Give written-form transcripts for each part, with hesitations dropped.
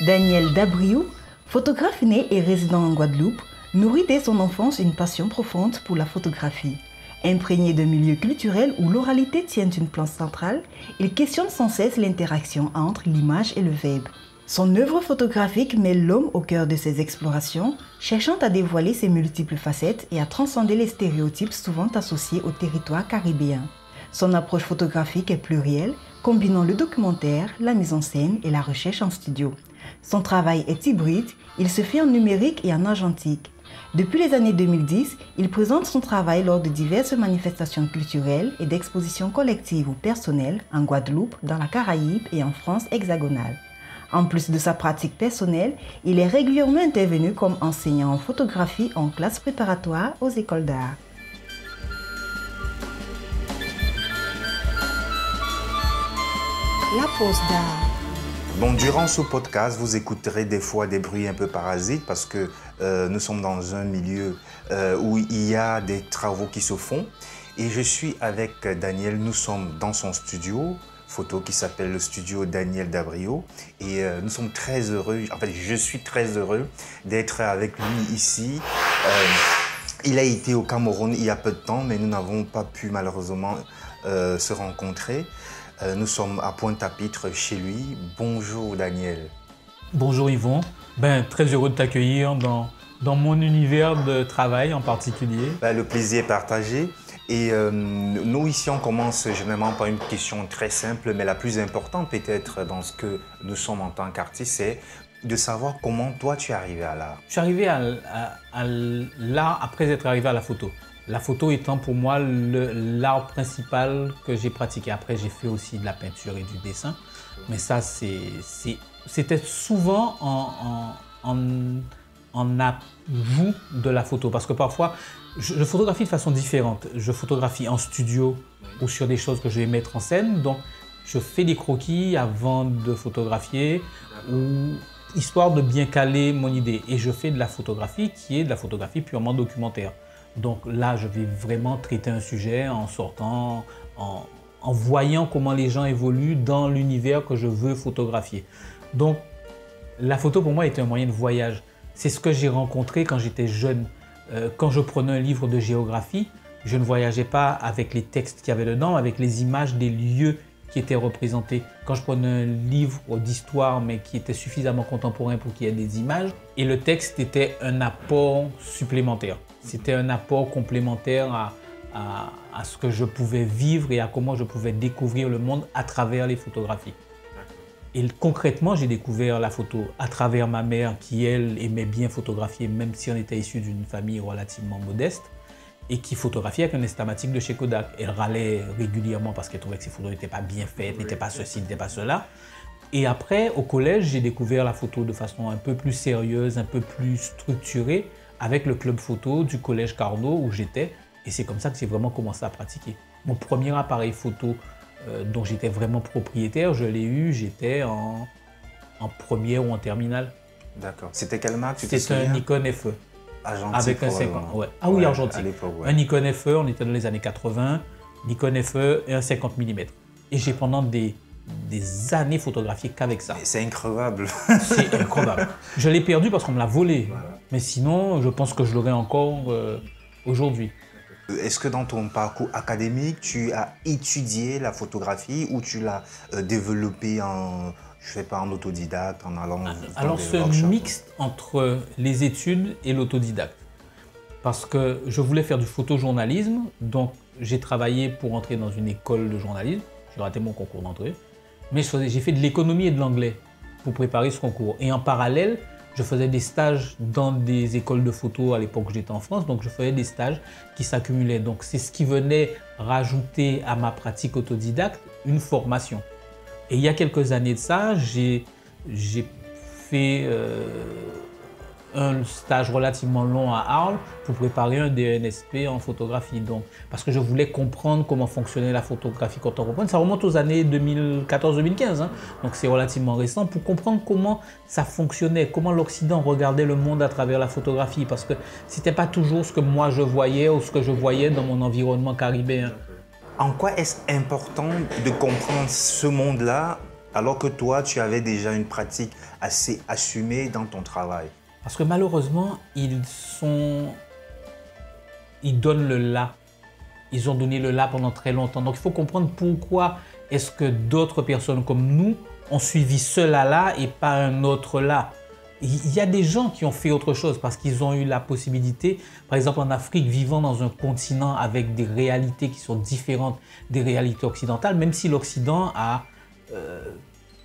Daniel Dabriou, photographe né et résident en Guadeloupe, nourrit dès son enfance une passion profonde pour la photographie. Imprégné d'un milieu culturel où l'oralité tient une place centrale, il questionne sans cesse l'interaction entre l'image et le verbe. Son œuvre photographique met l'homme au cœur de ses explorations, cherchant à dévoiler ses multiples facettes et à transcender les stéréotypes souvent associés au territoire caribéen. Son approche photographique est plurielle, combinant le documentaire, la mise en scène et la recherche en studio. Son travail est hybride, il se fait en numérique et en argentique. Depuis les années 2010, il présente son travail lors de diverses manifestations culturelles et d'expositions collectives ou personnelles en Guadeloupe, dans la Caraïbe et en France hexagonale. En plus de sa pratique personnelle, il est régulièrement intervenu comme enseignant en photographie en classe préparatoire aux écoles d'art. La pause d'art. Bon, durant ce podcast, vous écouterez des fois des bruits un peu parasites parce que nous sommes dans un milieu où il y a des travaux qui se font. Et je suis avec Daniel, nous sommes dans son studio photo qui s'appelle le studio Daniel Dabriou. Et nous sommes très heureux, en fait je suis très heureux d'être avec lui ici. Il a été au Cameroun il y a peu de temps, mais nous n'avons pas pu malheureusement se rencontrer. Nous sommes à Pointe-à-Pitre chez lui. Bonjour Daniel. Bonjour Yvon. Très heureux de t'accueillir dans mon univers de travail en particulier. Le plaisir est partagé. Et nous ici on commence généralement par une question très simple, mais la plus importante peut-être dans ce que nous sommes en tant qu'artistes, c'est de savoir comment toi tu es arrivé à l'art. Je suis arrivé à l'art après être arrivé à la photo. La photo étant pour moi l'art principal que j'ai pratiqué. Après, j'ai fait aussi de la peinture et du dessin. Mais ça, c'était souvent en ajout de la photo. Parce que parfois, je photographie de façon différente. Je photographie en studio ou sur des choses que je vais mettre en scène. Donc, je fais des croquis avant de photographier ou histoire de bien caler mon idée. Et je fais de la photographie qui est de la photographie purement documentaire. Donc là, je vais vraiment traiter un sujet en sortant, en voyant comment les gens évoluent dans l'univers que je veux photographier. Donc la photo pour moi était un moyen de voyage. C'est ce que j'ai rencontré quand j'étais jeune. Quand je prenais un livre de géographie, je ne voyageais pas avec les textes qu'il y avait dedans, avec les images des lieux qui étaient représentés. Quand je prenais un livre d'histoire, mais qui était suffisamment contemporain pour qu'il y ait des images, et le texte était un apport supplémentaire. C'était un apport complémentaire à ce que je pouvais vivre et à comment je pouvais découvrir le monde à travers les photographies. Et concrètement, j'ai découvert la photo à travers ma mère qui, elle, aimait bien photographier, même si on était issu d'une famille relativement modeste, et qui photographiait avec un estamatique de chez Kodak. Elle râlait régulièrement parce qu'elle trouvait que ses photos n'étaient pas bien faites, n'étaient pas ceci, n'étaient pas cela. Et après, au collège, j'ai découvert la photo de façon un peu plus sérieuse, un peu plus structurée, avec le club photo du collège Carnot où j'étais. Et c'est comme ça que j'ai vraiment commencé à pratiquer. Mon premier appareil photo dont j'étais vraiment propriétaire, je l'ai eu, j'étais en première ou en terminale. D'accord. C'était quelle marque? C'était un Nikon FE. Argentique, avec un 50. Ouais. Ah oui, argentique. Un Nikon FE, on était dans les années 80, Nikon FE et un 50 mm. Et j'ai pendant des années photographié qu'avec ça. C'est incroyable. C'est incroyable. Je l'ai perdu parce qu'on me l'a volé. Voilà. Mais sinon, je pense que je l'aurais encore aujourd'hui. Est-ce que dans ton parcours académique, tu as étudié la photographie ou tu l'as développée en autodidacte, en allant Alors, ce mixte entre les études et l'autodidacte. Parce que je voulais faire du photojournalisme, donc j'ai travaillé pour entrer dans une école de journalisme. J'ai raté mon concours d'entrée. Mais j'ai fait de l'économie et de l'anglais pour préparer ce concours. Et en parallèle, je faisais des stages dans des écoles de photo à l'époque où j'étais en France. Donc je faisais des stages qui s'accumulaient. Donc c'est ce qui venait rajouter à ma pratique autodidacte une formation. Et il y a quelques années de ça, j'ai fait un stage relativement long à Arles pour préparer un DNSP en photographie. Donc, parce que je voulais comprendre comment fonctionnait la photographie contemporaine. Ça remonte aux années 2014-2015, hein. Donc c'est relativement récent pour comprendre comment ça fonctionnait, comment l'Occident regardait le monde à travers la photographie. Parce que c'était pas toujours ce que moi je voyais ou ce que je voyais dans mon environnement caribéen. En quoi est-ce important de comprendre ce monde-là alors que toi, tu avais déjà une pratique assez assumée dans ton travail? Parce que malheureusement, ils donnent le là. Ils ont donné le là pendant très longtemps. Donc il faut comprendre pourquoi est-ce que d'autres personnes comme nous ont suivi ce là et pas un autre là. Il y a des gens qui ont fait autre chose parce qu'ils ont eu la possibilité, par exemple en Afrique, vivant dans un continent avec des réalités qui sont différentes des réalités occidentales, même si l'Occident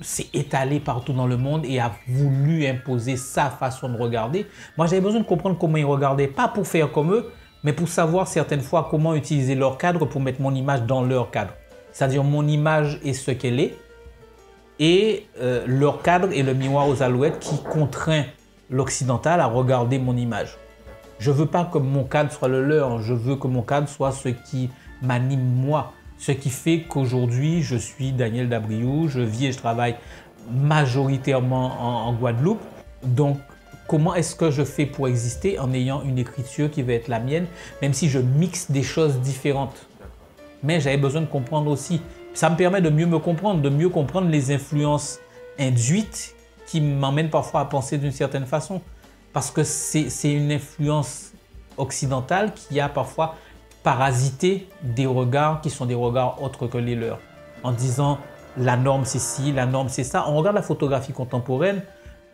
s'est étalé partout dans le monde et a voulu imposer sa façon de regarder. Moi, j'avais besoin de comprendre comment ils regardaient, pas pour faire comme eux, mais pour savoir certaines fois comment utiliser leur cadre pour mettre mon image dans leur cadre. C'est-à-dire mon image est ce qu'elle est et leur cadre est le miroir aux alouettes qui contraint l'occidental à regarder mon image. Je ne veux pas que mon cadre soit le leur, je veux que mon cadre soit ce qui m'anime moi. Ce qui fait qu'aujourd'hui, je suis Daniel Dabriou, je vis et je travaille majoritairement en Guadeloupe. Donc, comment est-ce que je fais pour exister en ayant une écriture qui va être la mienne, même si je mixe des choses différentes. Mais j'avais besoin de comprendre aussi. Ça me permet de mieux me comprendre, de mieux comprendre les influences induites qui m'emmènent parfois à penser d'une certaine façon. Parce que c'est une influence occidentale qui a parfois parasité des regards qui sont des regards autres que les leurs. En disant la norme c'est ci, la norme c'est ça. On regarde la photographie contemporaine,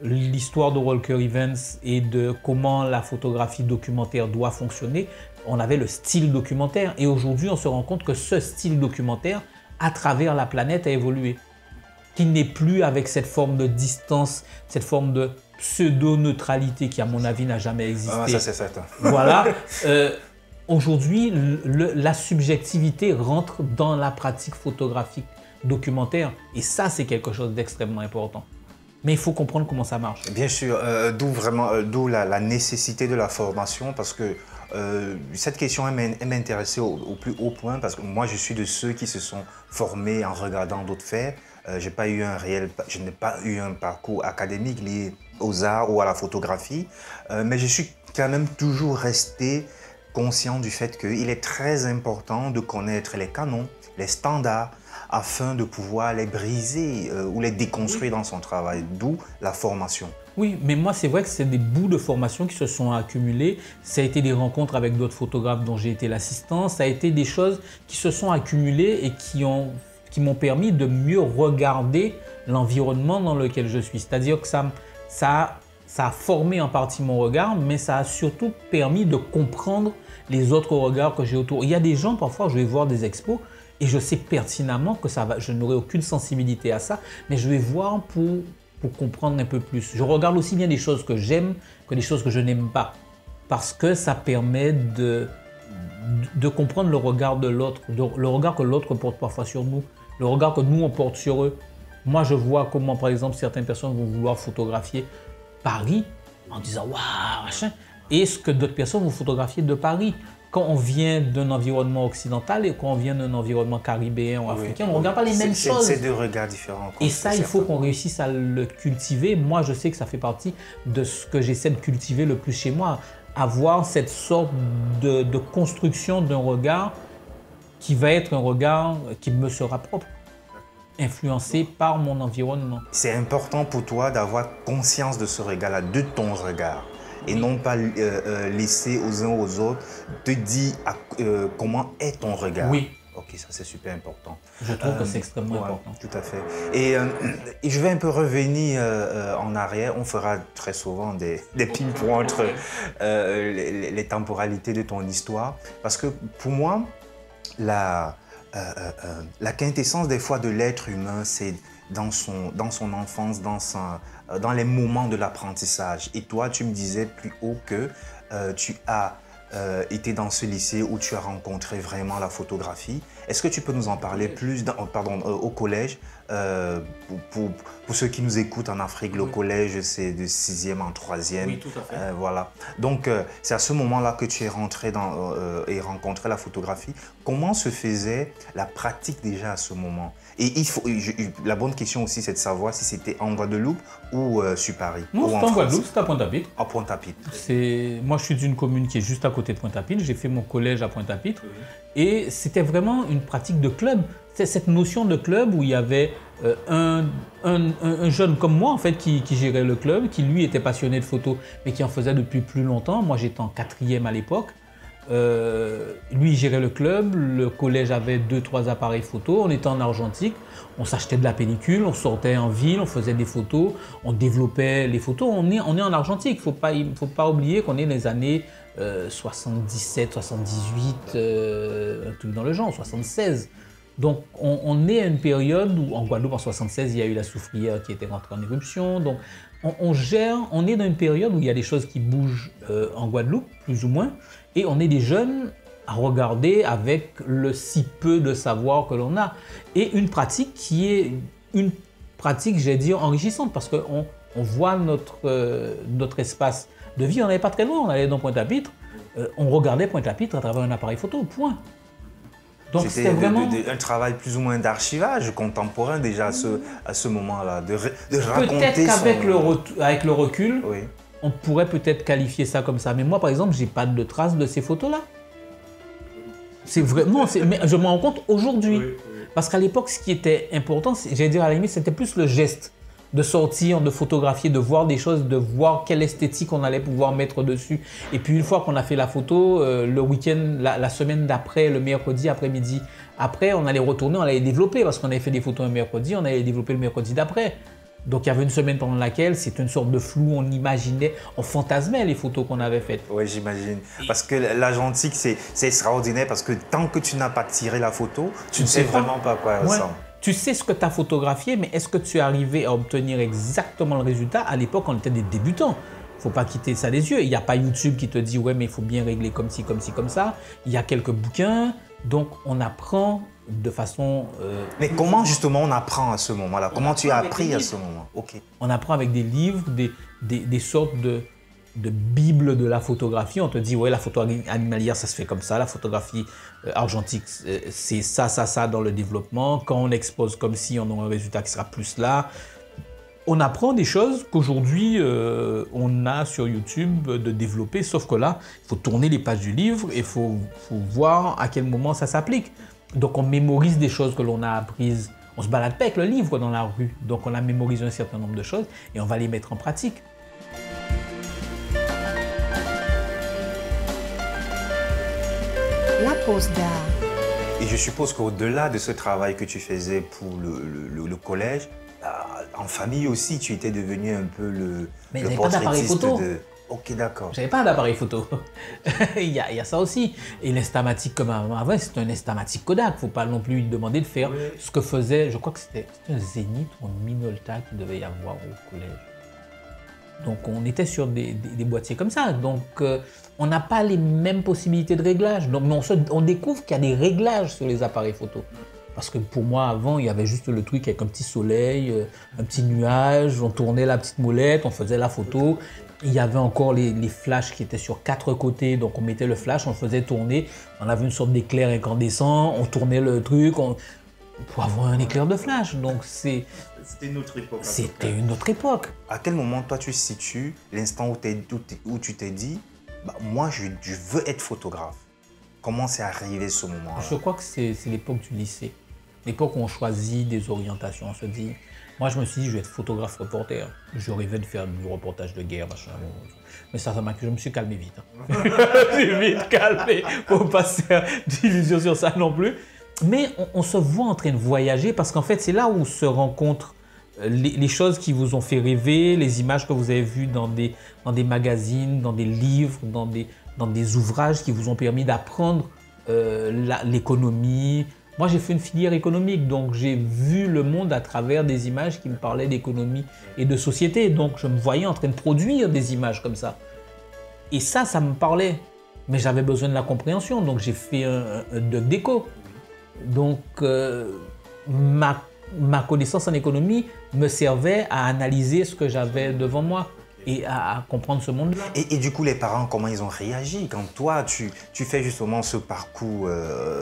l'histoire de Walker Evans et de comment la photographie documentaire doit fonctionner. On avait le style documentaire et aujourd'hui on se rend compte que ce style documentaire à travers la planète a évolué. Qu'il n'est plus avec cette forme de distance, cette forme de pseudo-neutralité qui à mon avis n'a jamais existé. Ah, ça c'est certain. Voilà. Aujourd'hui, la subjectivité rentre dans la pratique photographique documentaire et ça, c'est quelque chose d'extrêmement important. Mais il faut comprendre comment ça marche. Bien sûr, d'où la nécessité de la formation parce que cette question m'intéressait au plus haut point parce que moi, je suis de ceux qui se sont formés en regardant d'autres faire. Je n'ai pas eu un parcours académique lié aux arts ou à la photographie, mais je suis quand même toujours resté conscient du fait qu'il est très important de connaître les canons, les standards, afin de pouvoir les briser ou les déconstruire dans son travail, d'où la formation. Oui, mais moi, c'est vrai que c'est des bouts de formation qui se sont accumulés. Ça a été des rencontres avec d'autres photographes dont j'ai été l'assistant. Ça a été des choses qui se sont accumulées et qui m'ont permis de mieux regarder l'environnement dans lequel je suis. C'est-à-dire que ça a formé en partie mon regard, mais ça a surtout permis de comprendre les autres regards que j'ai autour. Il y a des gens, parfois, je vais voir des expos et je sais pertinemment que je n'aurai aucune sensibilité à ça, mais je vais voir pour comprendre un peu plus. Je regarde aussi bien des choses que j'aime que des choses que je n'aime pas, parce que ça permet de comprendre le regard de l'autre, le regard que l'autre porte parfois sur nous, le regard que nous on porte sur eux. Moi, je vois comment, par exemple, certaines personnes vont vouloir photographier Paris en disant « waouh, machin », et ce que d'autres personnes vont photographier de Paris. Quand on vient d'un environnement occidental et quand on vient d'un environnement caribéen ou africain, on ne regarde pas les mêmes choses. C'est deux regards différents. Et ça, il faut qu'on réussisse à le cultiver. Moi, je sais que ça fait partie de ce que j'essaie de cultiver le plus chez moi. Avoir cette sorte de construction d'un regard qui va être un regard qui me sera propre, influencé par mon environnement. C'est important pour toi d'avoir conscience de ce regard-là, de ton regard. Et non pas laisser aux uns aux autres te dire comment est ton regard. Oui. Ok, ça c'est super important. Je trouve que c'est extrêmement important. Tout à fait. Et je vais un peu revenir en arrière. On fera très souvent des ping-pongs entre les temporalités de ton histoire. Parce que pour moi, la quintessence des fois de l'être humain, c'est dans son enfance, dans les moments de l'apprentissage. Et toi, tu me disais plus haut que tu as été dans ce lycée où tu as rencontré vraiment la photographie. Est-ce que tu peux nous en parler plus au collège pour ceux qui nous écoutent en Afrique, le collège, c'est de 6e en 3e. Oui, tout à fait. Voilà. Donc, c'est à ce moment-là que tu es rentré et rencontré la photographie. comment se faisait la pratique déjà à ce moment? Et la bonne question aussi, c'est de savoir si c'était en Guadeloupe ou sur Paris. Non, c'était en Guadeloupe, c'était à Pointe-à-Pitre. À Pointe-à-Pitre. Moi, je suis d'une commune qui est juste à côté de Pointe-à-Pitre. J'ai fait mon collège à Pointe-à-Pitre. Et c'était vraiment une pratique de club. C'est cette notion de club où il y avait un jeune comme moi, en fait, qui gérait le club, qui lui était passionné de photo, mais qui en faisait depuis plus longtemps. Moi, j'étais en 4e à l'époque. Lui, il gérait le club, le collège avait 2-3 appareils photo, on était en argentique, on s'achetait de la pellicule, on sortait en ville, on faisait des photos, on développait les photos. On est en argentique, il ne faut pas oublier qu'on est dans les années 77, 78, un truc dans le genre, 76. Donc on est à une période où, en Guadeloupe en 76, il y a eu la soufrière qui était rentrée en éruption. Donc on est dans une période où il y a des choses qui bougent en Guadeloupe, plus ou moins, et on est des jeunes à regarder avec le si peu de savoir que l'on a. Et une pratique qui est une pratique, j'allais dire, enrichissante, parce qu'on voit notre espace de vie. On n'allait pas très loin, on allait dans Pointe-à-Pitre, on regardait Pointe-à-Pitre à travers un appareil photo, point. Donc c'était vraiment un travail plus ou moins d'archivage contemporain déjà à ce moment-là, de raconter. Peut-être qu'avec le recul, oui, on pourrait peut-être qualifier ça comme ça. Mais moi, par exemple, j'ai pas de traces de ces photos-là. C'est vraiment, mais je me rends compte aujourd'hui. Oui, oui. Parce qu'à l'époque, ce qui était important, j'allais dire à la limite, c'était plus le geste de sortir, de photographier, de voir des choses, de voir quelle esthétique on allait pouvoir mettre dessus. Et puis une fois qu'on a fait la photo, le week-end, la semaine d'après, le mercredi après-midi, après on allait retourner, on allait développer parce qu'on avait fait des photos un mercredi, on allait développer le mercredi d'après. Donc il y avait une semaine pendant laquelle c'était une sorte de flou, on imaginait, on fantasmait les photos qu'on avait faites. Oui, j'imagine. Parce que l'argentique, c'est extraordinaire parce que tant que tu n'as pas tiré la photo, tu ne sais vraiment pas à quoi elle ressemble. Tu sais ce que tu as photographié, mais est-ce que tu es arrivé à obtenir exactement le résultat? À l'époque, on était des débutants. Il ne faut pas quitter ça des yeux. Il n'y a pas YouTube qui te dit « ouais, mais il faut bien régler comme ci, comme ci, comme ça ». Il y a quelques bouquins, donc on apprend de façon… Mais comment justement on apprend à ce moment-là? Comment tu as appris à ce moment? Okay. On apprend avec des livres, des sortes de bible de la photographie. On te dit, ouais, la photo animalière, ça se fait comme ça. La photographie argentique, c'est ça dans le développement. Quand on expose comme ci, on a un résultat qui sera plus là. On apprend des choses qu'aujourd'hui, on a sur YouTube de développer. Sauf que là, il faut tourner les pages du livre et il faut voir à quel moment ça s'applique. Donc, on mémorise des choses que l'on a apprises. On ne se balade pas avec le livre dans la rue. Donc, on a mémorisé un certain nombre de choses et on va les mettre en pratique. La pause d'art. Et je suppose qu'au-delà de ce travail que tu faisais pour le collège, en famille aussi, tu étais devenu un peu le portraitiste de… Ok, d'accord. J'avais pas d'appareil photo. il y a ça aussi. Et l'instamatique comme avant, c'était un instamatique Kodak. Faut pas non plus lui demander de faire ce que faisait, je crois que c'était un Zénith ou un Minolta qui devait y avoir au collège. Donc on était sur des boîtiers comme ça. Donc on n'a pas les mêmes possibilités de réglage. Donc on découvre qu'il y a des réglages sur les appareils photo. Parce que pour moi, avant, il y avait juste le truc avec un petit soleil, un petit nuage, on tournait la petite molette, on faisait la photo. Il y avait encore les flashs qui étaient sur 4 côtés, donc on mettait le flash, on le faisait tourner, on avait une sorte d'éclair incandescent, on tournait le truc pour avoir un éclair de flash. Donc c'était une autre époque. C'était une autre époque. À quel moment, toi, tu situes l'instant où tu t'es dit, moi, je veux être photographe? Comment c'est arrivé ce moment-là? Je crois que c'est l'époque du lycée. L'époque où on choisit des orientations. On se dit, moi je me suis dit, je vais être photographe reporter. Je rêvais de faire du reportage de guerre, machin. Mais je me suis calmé vite. Je suis vite calmé. Faut pas se faire d'illusions sur ça non plus. Mais on se voit en train de voyager parce qu'en fait, c'est là où se rencontrent les choses qui vous ont fait rêver, les images que vous avez vues dans des magazines, dans des livres, dans des ouvrages qui vous ont permis d'apprendre l'économie. Moi, j'ai fait une filière économique, donc j'ai vu le monde à travers des images qui me parlaient d'économie et de société. Donc, je me voyais en train de produire des images comme ça. Et ça me parlait. Mais j'avais besoin de la compréhension, donc j'ai fait un doc d'éco. Donc, ma connaissance en économie me servait à analyser ce que j'avais devant moi. et à comprendre ce monde-là. Et du coup, les parents, comment ils ont réagi quand toi, tu fais justement ce parcours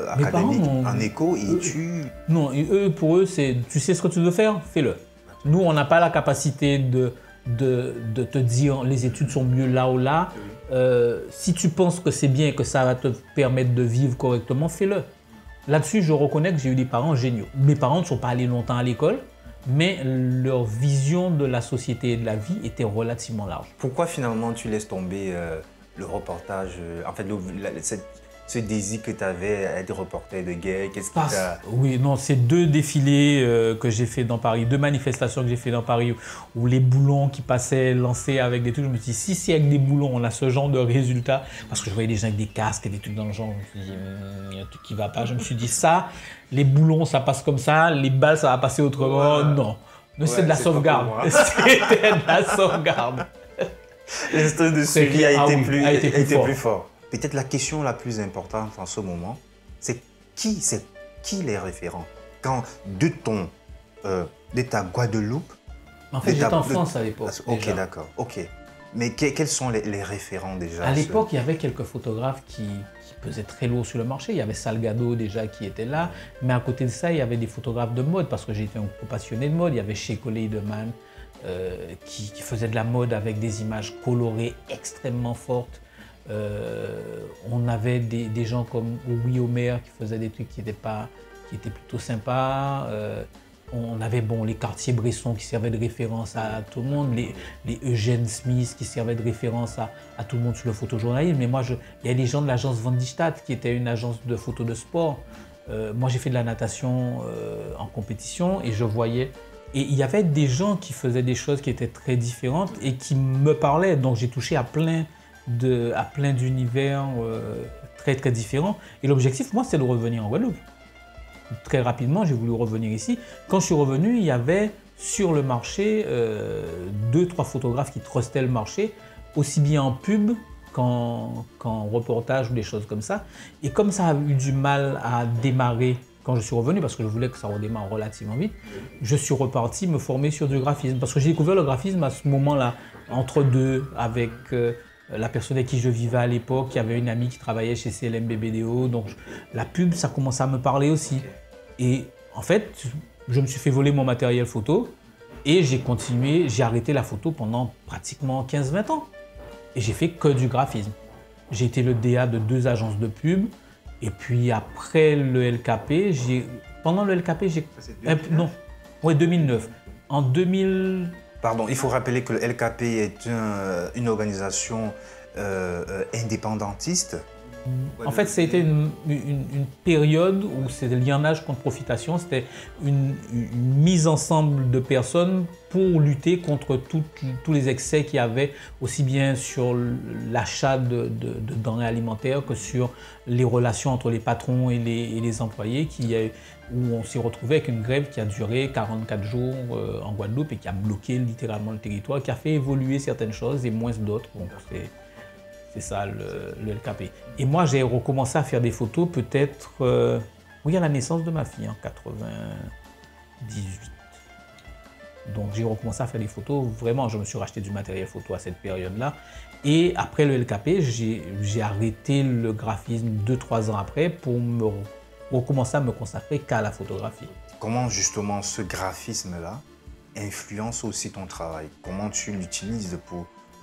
académique en éco et tu... Non, pour eux, c'est tu sais ce que tu veux faire, fais-le. Nous, on n'a pas la capacité de te dire les études sont mieux là ou là. Si tu penses que c'est bien et que ça va te permettre de vivre correctement, fais-le. Là-dessus, je reconnais que j'ai eu des parents géniaux. Mes parents ne sont pas allés longtemps à l'école, mais leur vision de la société et de la vie était relativement large. Pourquoi finalement tu laisses tomber le reportage, en fait, ce désir que tu avais à être reporter de guerre, qu'est-ce qui t'a... Oui, non, c'est 2 défilés que j'ai fait dans Paris, 2 manifestations que j'ai fait dans Paris où les boulons qui passaient lancés avec des trucs, je me suis dit, si c'est avec des boulons, on a ce genre de résultat, parce que je voyais des gens avec des casques et des trucs dans le genre, je me suis dit, il y a un truc qui va pas, je me suis dit, ça, les boulons, ça passe comme ça, les balles, ça va passer autrement, non. C'est de la sauvegarde, c'était de la sauvegarde. L'instinct de suivi a été plus fort. Peut-être la question la plus importante en ce moment, c'est qui les référents quand de ta Guadeloupe. En fait, j'étais en France à l'époque. Ok, d'accord. Ok. Mais quels sont les référents déjà? À l'époque, il y avait quelques photographes qui pesaient très lourd sur le marché. Il y avait Salgado déjà qui était là. Mais à côté de ça, il y avait des photographes de mode parce que j'étais un gros passionné de mode. Il y avait Sheiko Leidemann qui faisait de la mode avec des images colorées extrêmement fortes. On avait des gens comme Louis Omer qui faisaient des trucs qui étaient plutôt sympas. On avait les Cartier-Bresson qui servaient de référence à tout le monde, les Eugène Smith qui servaient de référence à tout le monde sur le photojournalisme. Mais moi, il y a des gens de l'agence Van die Stad qui était une agence de photos de sport. Moi, j'ai fait de la natation en compétition et je voyais. Et il y avait des gens qui faisaient des choses qui étaient très différentes et qui me parlaient. Donc, j'ai touché à plein d'univers très très différents. Et l'objectif, moi, c'est de revenir en Guadeloupe. Très rapidement, j'ai voulu revenir ici. Quand je suis revenu, il y avait sur le marché 2-3 photographes qui trustaient le marché, aussi bien en pub qu'en reportage ou des choses comme ça. Et comme ça a eu du mal à démarrer quand je suis revenu, parce que je voulais que ça redémarre relativement vite, je suis reparti me former sur du graphisme. Parce que j'ai découvert le graphisme à ce moment-là, entre deux, avec la personne avec qui je vivais à l'époque, il y avait une amie qui travaillait chez CLMBBDO, donc la pub, ça commençait à me parler aussi. Et en fait, je me suis fait voler mon matériel photo et j'ai continué, j'ai arrêté la photo pendant pratiquement 15-20 ans. Et j'ai fait que du graphisme. J'ai été le DA de 2 agences de pub. Et puis après le LKP, pendant le LKP, j'ai... non, ouais, 2009. En 2000... Pardon, il faut rappeler que le LKP est une organisation indépendantiste. En fait, ça a été une période où c'était le lienage contre profitation. C'était une mise ensemble de personnes pour lutter contre tous les excès qu'il y avait, aussi bien sur l'achat de denrées alimentaires que sur les relations entre les patrons et les employés, où on s'est retrouvé avec une grève qui a duré 44 jours en Guadeloupe et qui a bloqué littéralement le territoire, qui a fait évoluer certaines choses et moins d'autres. Donc, c'est ça le LKP. Et moi, j'ai recommencé à faire des photos peut-être à la naissance de ma fille, en 98. Donc, j'ai recommencé à faire des photos. Vraiment, je me suis racheté du matériel photo à cette période-là. Et après le LKP, j'ai arrêté le graphisme 2-3 ans après pour recommencer à me consacrer qu'à la photographie. Comment justement ce graphisme-là influence aussi ton travail? Comment tu l'utilises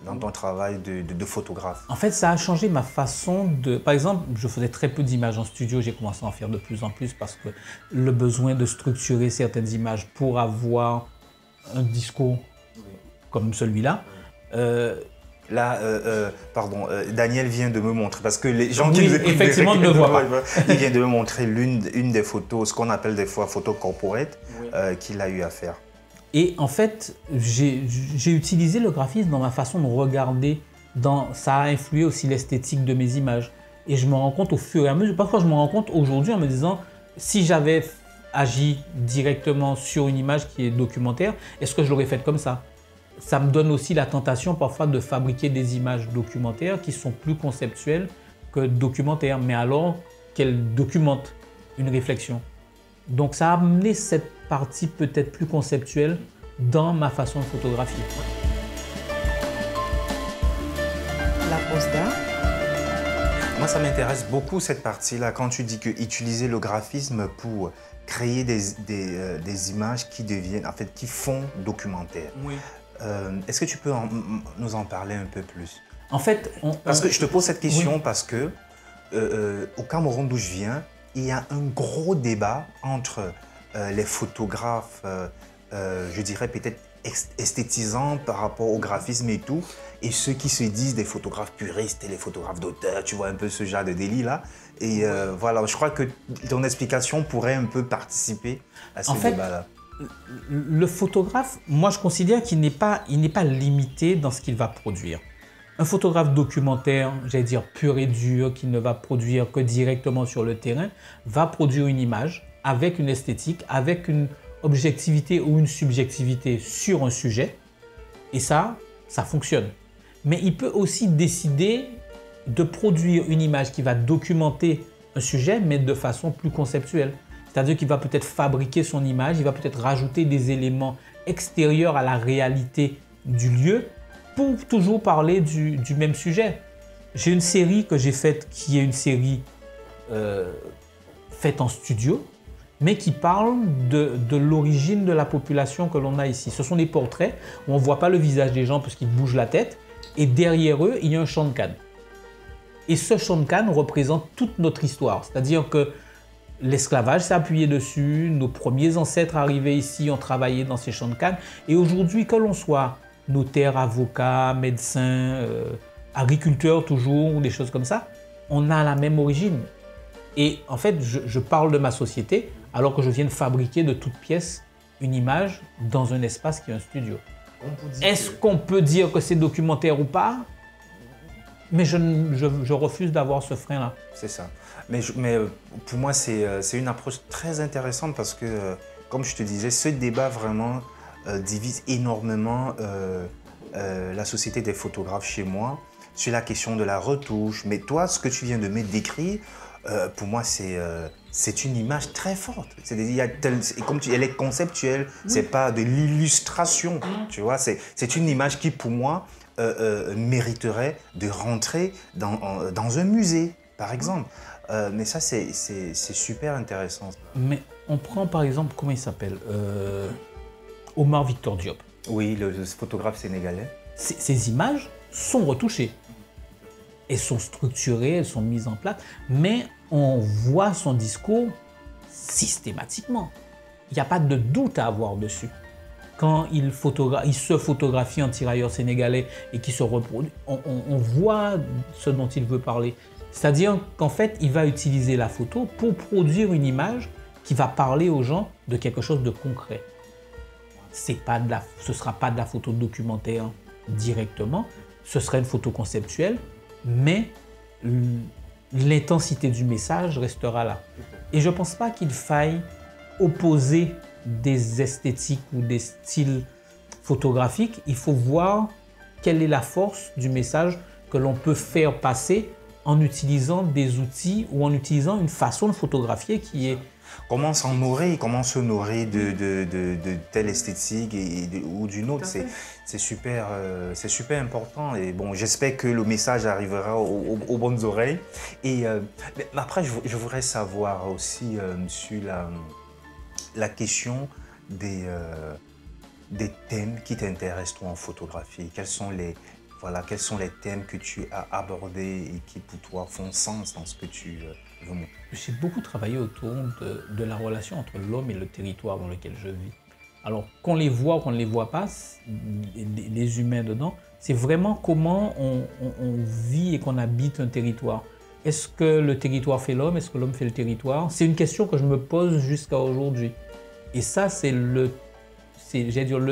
dans ton travail de photographe? En fait, ça a changé ma façon de... Par exemple, je faisais très peu d'images en studio, j'ai commencé à en faire de plus en plus parce que le besoin de structurer certaines images pour avoir un discours comme celui-là. Pardon, Daniel vient de me montrer, parce que les gens qui nous écoutent effectivement ne le voient pas. Il vient de me montrer une des photos, ce qu'on appelle des fois photos corporate, qu'il a eu à faire. Et en fait, j'ai utilisé le graphisme dans ma façon de regarder. Ça a influé aussi l'esthétique de mes images. Et je me rends compte au fur et à mesure. Parfois, je me rends compte aujourd'hui en me disant, si j'avais agi directement sur une image qui est documentaire, est-ce que je l'aurais faite comme ça? Ça me donne aussi la tentation parfois de fabriquer des images documentaires qui sont plus conceptuelles que documentaires, mais alors qu'elles documentent une réflexion. Donc ça a amené cette partie peut-être plus conceptuelle dans ma façon de photographier. la pose d'art? Moi, ça m'intéresse beaucoup cette partie-là. Quand tu dis que utiliser le graphisme pour créer des images qui deviennent, en fait, qui font documentaire. Oui. Est-ce que tu peux nous en parler un peu plus? En fait, parce que je te pose cette question oui. parce que au Cameroun d'où je viens, il y a un gros débat entre les photographes, je dirais peut-être esthétisants par rapport au graphisme et tout, et ceux qui se disent des photographes puristes et les photographes d'auteur, tu vois un peu ce genre de délit là. Et voilà, je crois que ton explication pourrait un peu participer à ce débat-là. Le photographe, moi je considère qu'il n'est pas limité dans ce qu'il va produire. Un photographe documentaire, j'allais dire pur et dur, qui ne va produire que directement sur le terrain, va produire une image avec une esthétique, avec une objectivité ou une subjectivité sur un sujet. Et ça fonctionne. Mais il peut aussi décider de produire une image qui va documenter un sujet, mais de façon plus conceptuelle. C'est-à-dire qu'il va peut-être fabriquer son image, il va peut-être rajouter des éléments extérieurs à la réalité du lieu pour toujours parler du même sujet. J'ai une série que j'ai faite qui est une série faite en studio, mais qui parle de l'origine de la population que l'on a ici. Ce sont des portraits où on ne voit pas le visage des gens parce qu'ils bougent la tête, et derrière eux, il y a un champ de canne. Et ce champ de canne représente toute notre histoire, c'est-à-dire que l'esclavage s'est appuyé dessus, nos premiers ancêtres arrivés ici ont travaillé dans ces champs de canne, et aujourd'hui, que l'on soit notaire, avocat, médecin, agriculteur toujours, ou des choses comme ça, on a la même origine. Et en fait, je parle de ma société alors que je viens de fabriquer de toutes pièces une image dans un espace qui est un studio. Est-ce qu'on peut dire que c'est documentaire ou pas? Mais je refuse d'avoir ce frein-là. C'est ça. Mais pour moi, c'est une approche très intéressante parce que, comme je te disais, ce débat vraiment divise énormément la société des photographes chez moi sur la question de la retouche. Mais toi, ce que tu viens de me décrire, pour moi, c'est une image très forte. Comme elle est conceptuelle, oui. C'est pas de l'illustration, tu vois. C'est une image qui, pour moi, mériterait de rentrer dans un musée, par exemple. Mais ça, c'est super intéressant. Mais on prend par exemple, comment il s'appelle Omar Victor Diop. Oui, le photographe sénégalais. Ces images sont retouchées. Elles sont structurées, elles sont mises en place, mais on voit son discours systématiquement. Il n'y a pas de doute à avoir dessus. Quand il se photographie en tirailleur sénégalais et qu'il se reproduit, on voit ce dont il veut parler. C'est-à-dire qu'en fait, il va utiliser la photo pour produire une image qui va parler aux gens de quelque chose de concret. Ce ne sera pas de la photo documentaire directement, ce sera une photo conceptuelle, mais l'intensité du message restera là. Et je ne pense pas qu'il faille opposer des esthétiques ou des styles photographiques. Il faut voir quelle est la force du message que l'on peut faire passer en utilisant des outils ou en utilisant une façon de photographier qui est... Comment s'en nourrir, comment se nourrir de telle esthétique ou d'une autre, c'est super important. Et bon, j'espère que le message arrivera aux bonnes oreilles. Et mais après, je voudrais savoir aussi sur la question des thèmes qui t'intéressent toi en photographie. Quels sont les thèmes que tu as abordés et qui pour toi font sens dans ce que tu veux montrer? J'ai beaucoup travaillé autour de la relation entre l'homme et le territoire dans lequel je vis. Alors, qu'on les voit ou qu'on ne les voit pas, les humains dedans, c'est vraiment comment on vit et qu'on habite un territoire. Est-ce que le territoire fait l'homme? Est-ce que l'homme fait le territoire? C'est une question que je me pose jusqu'à aujourd'hui. Et ça, c'est le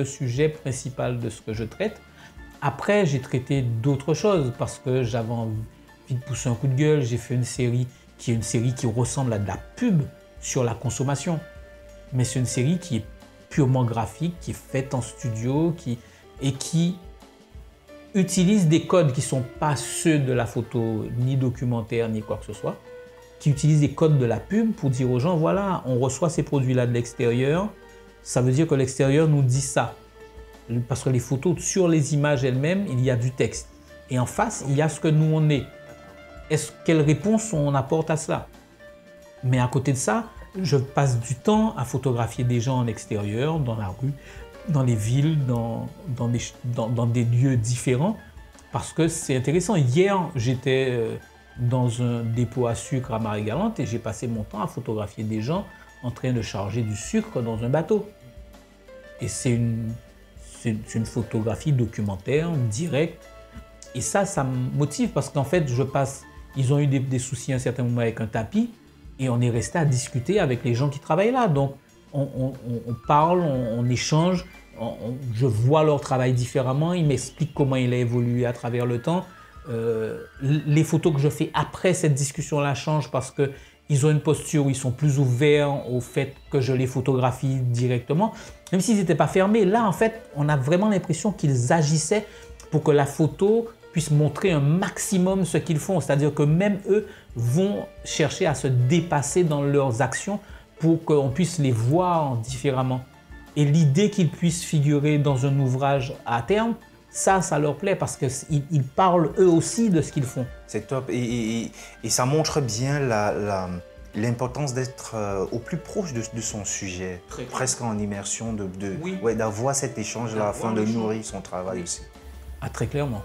sujet principal de ce que je traite. Après, j'ai traité d'autres choses parce que j'avais envie de pousser un coup de gueule. J'ai fait une série qui ressemble à de la pub sur la consommation. Mais c'est une série qui est purement graphique, qui est faite en studio et qui utilise des codes qui ne sont pas ceux de la photo, ni documentaire, ni quoi que ce soit, qui utilise des codes de la pub pour dire aux gens, voilà, on reçoit ces produits-là de l'extérieur, ça veut dire que l'extérieur nous dit ça. Parce que les photos, sur les images elles-mêmes, il y a du texte. Et en face, il y a ce que nous on est. Quelle réponse on apporte à cela? Mais à côté de ça, je passe du temps à photographier des gens en extérieur, dans la rue, dans les villes, dans des lieux différents, parce que c'est intéressant. Hier, j'étais dans un dépôt à sucre à Marie-Galante et j'ai passé mon temps à photographier des gens en train de charger du sucre dans un bateau. Et c'est une photographie documentaire, directe. Et ça me motive parce qu'en fait, ils ont eu des soucis à un certain moment avec un tapis et on est resté à discuter avec les gens qui travaillent là. Donc, on parle, on échange, je vois leur travail différemment, ils m'expliquent comment il a évolué à travers le temps. Les photos que je fais après cette discussion-là changent parce qu'ils ont une posture où ils sont plus ouverts au fait que je les photographie directement. Même s'ils n'étaient pas fermés, là, en fait, on a vraiment l'impression qu'ils agissaient pour que la photo puisse montrer un maximum ce qu'ils font. C'est-à-dire que même eux vont chercher à se dépasser dans leurs actions pour qu'on puisse les voir différemment. Et l'idée qu'ils puissent figurer dans un ouvrage à terme, ça leur plaît parce qu'ils parlent eux aussi de ce qu'ils font. C'est top et ça montre bien l'importance d'être au plus proche de son sujet, presque en immersion, d'avoir cet échange-là afin de nourrir son travail aussi. Ah, très clairement.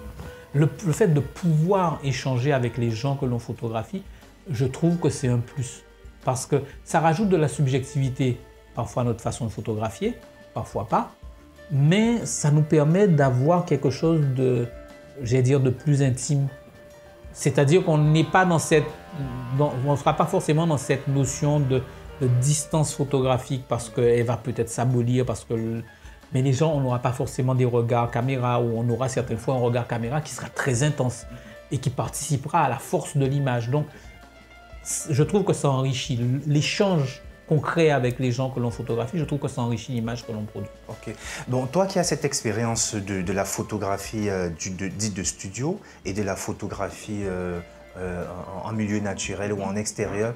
Le fait de pouvoir échanger avec les gens que l'on photographie, je trouve que c'est un plus. Parce que ça rajoute de la subjectivité, parfois à notre façon de photographier, parfois pas. Mais ça nous permet d'avoir quelque chose de plus intime. C'est-à-dire qu'on n'est pas on ne sera pas forcément dans cette notion de distance photographique parce qu'elle va peut-être s'abolir, mais les gens, on n'aura pas forcément des regards caméra ou on aura certaines fois un regard caméra qui sera très intense et qui participera à la force de l'image. Donc, je trouve que ça enrichit l'échange qu'on crée avec les gens que l'on photographie, je trouve que ça enrichit l'image que l'on produit. Ok. Donc, toi qui as cette expérience de la photographie dite de studio et de la photographie en milieu naturel ou en extérieur,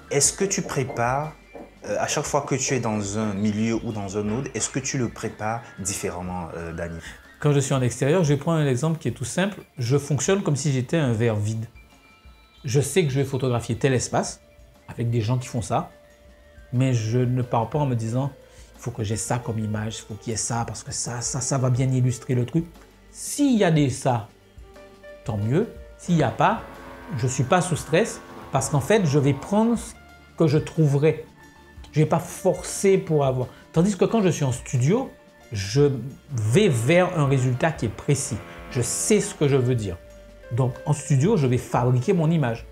est-ce que tu prépares, à chaque fois que tu es dans un milieu ou dans un autre, est-ce que tu le prépares différemment, Dany? Quand je suis en extérieur, je vais prendre un exemple qui est tout simple. Je fonctionne comme si j'étais un verre vide. Je sais que je vais photographier tel espace avec des gens qui font ça. Mais je ne pars pas en me disant il faut que j'ai ça comme image, il faut qu'il y ait ça parce que ça va bien illustrer le truc. S'il y a des ça, tant mieux. S'il n'y a pas, je ne suis pas sous stress parce qu'en fait, je vais prendre ce que je trouverai. Je ne vais pas forcer pour avoir. Tandis que quand je suis en studio, je vais vers un résultat qui est précis. Je sais ce que je veux dire. Donc en studio, je vais fabriquer mon image.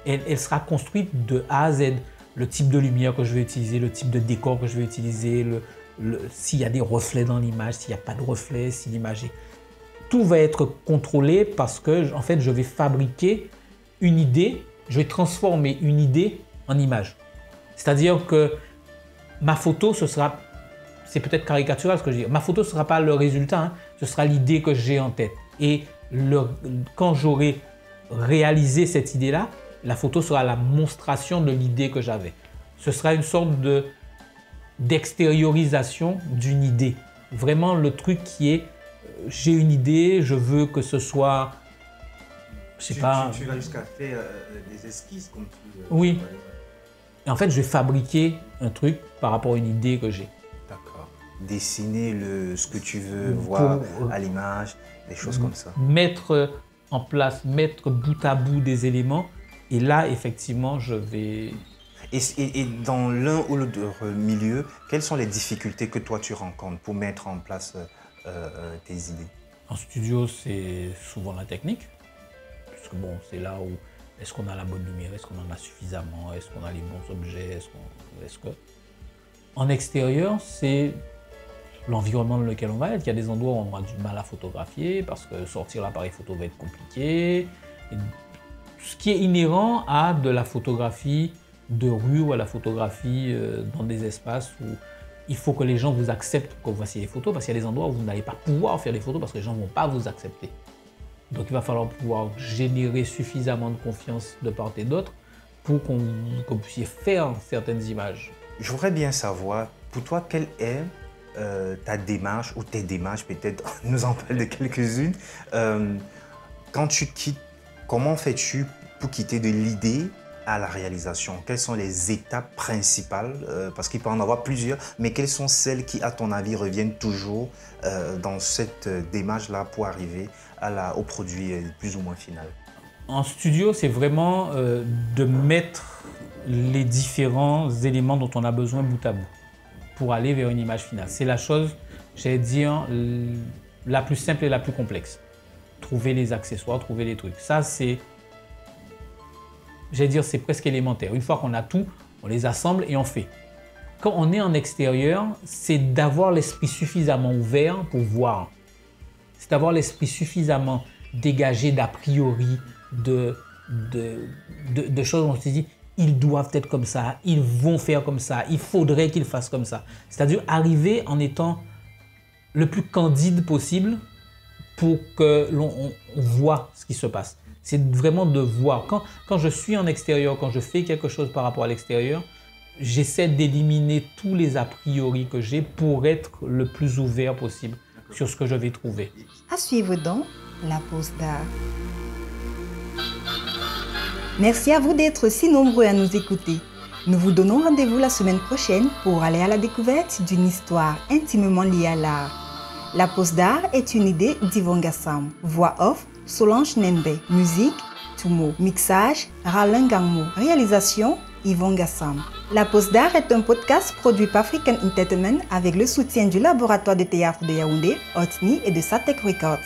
Elle sera construite de A à Z. Le type de lumière que je vais utiliser, le type de décor que je vais utiliser, s'il y a des reflets dans l'image, s'il n'y a pas de reflets, si l'image est... Tout va être contrôlé parce que, en fait, je vais fabriquer une idée, je vais transformer une idée en image. C'est-à-dire que ma photo, c'est peut-être caricatural ce que je dis, ma photo ne sera pas le résultat, hein, ce sera l'idée que j'ai en tête. Et quand j'aurai réalisé cette idée-là, la photo sera la monstration de l'idée que j'avais. Ce sera une sorte d'extériorisation d'une idée. Vraiment le truc qui est, j'ai une idée, je veux que ce soit, je sais pas... Tu vas jusqu'à faire des esquisses comme tu... Oui. Et en fait, je vais fabriquer un truc par rapport à une idée que j'ai. D'accord. Dessiner ce que tu veux voir à l'image, des choses comme ça. Mettre en place, mettre bout à bout des éléments. Et là, effectivement, je vais... Et dans l'un ou l'autre milieu, quelles sont les difficultés que toi tu rencontres pour mettre en place tes idées? En studio, c'est souvent la technique. Parce que bon, c'est là où est-ce qu'on a la bonne lumière, est-ce qu'on en a suffisamment, est-ce qu'on a les bons objets, En extérieur, c'est l'environnement dans lequel on va être. Il y a des endroits où on aura du mal à photographier parce que sortir l'appareil photo va être compliqué. Ce qui est inhérent à de la photographie de rue ou à la photographie dans des espaces où il faut que les gens vous acceptent pour que vous fassiez des photos parce qu'il y a des endroits où vous n'allez pas pouvoir faire des photos parce que les gens ne vont pas vous accepter. Donc il va falloir pouvoir générer suffisamment de confiance de part et d'autre pour que vous puissiez faire certaines images. Je voudrais bien savoir, pour toi, quelle est ta démarche ou tes démarches, peut-être nous en parler de quelques-unes, quand tu quittes, comment fais-tu pour quitter de l'idée à la réalisation? Quelles sont les étapes principales? Parce qu'il peut en avoir plusieurs, mais quelles sont celles qui, à ton avis, reviennent toujours dans cette démarche-là pour arriver au produit plus ou moins final? En studio, c'est vraiment de mettre les différents éléments dont on a besoin bout à bout pour aller vers une image finale. C'est la chose, j'allais dire, la plus simple et la plus complexe. Trouver les accessoires, trouver les trucs. Ça, c'est, j'allais dire, c'est presque élémentaire. Une fois qu'on a tout, on les assemble et on fait. Quand on est en extérieur, c'est d'avoir l'esprit suffisamment ouvert pour voir. C'est d'avoir l'esprit suffisamment dégagé d'a priori, de choses où on se dit ils doivent être comme ça, ils vont faire comme ça, il faudrait qu'ils fassent comme ça. C'est-à-dire arriver en étant le plus candide possible pour que l'on voit ce qui se passe. C'est vraiment de voir. Quand je suis en extérieur, quand je fais quelque chose par rapport à l'extérieur, j'essaie d'éliminer tous les a priori que j'ai pour être le plus ouvert possible sur ce que je vais trouver. À suivre donc la pause d'art. Merci à vous d'être si nombreux à nous écouter. Nous vous donnons rendez-vous la semaine prochaine pour aller à la découverte d'une histoire intimement liée à l'art. La pause d'art est une idée d'Yvon Gassam. Voix off, Solange Nembe. Musique, Tumo. Mixage, Ralin Gangmo. Réalisation, Yvon Gassam. La pause d'art est un podcast produit par African Entertainment avec le soutien du laboratoire de théâtre de Yaoundé, Otni et de Satek Records.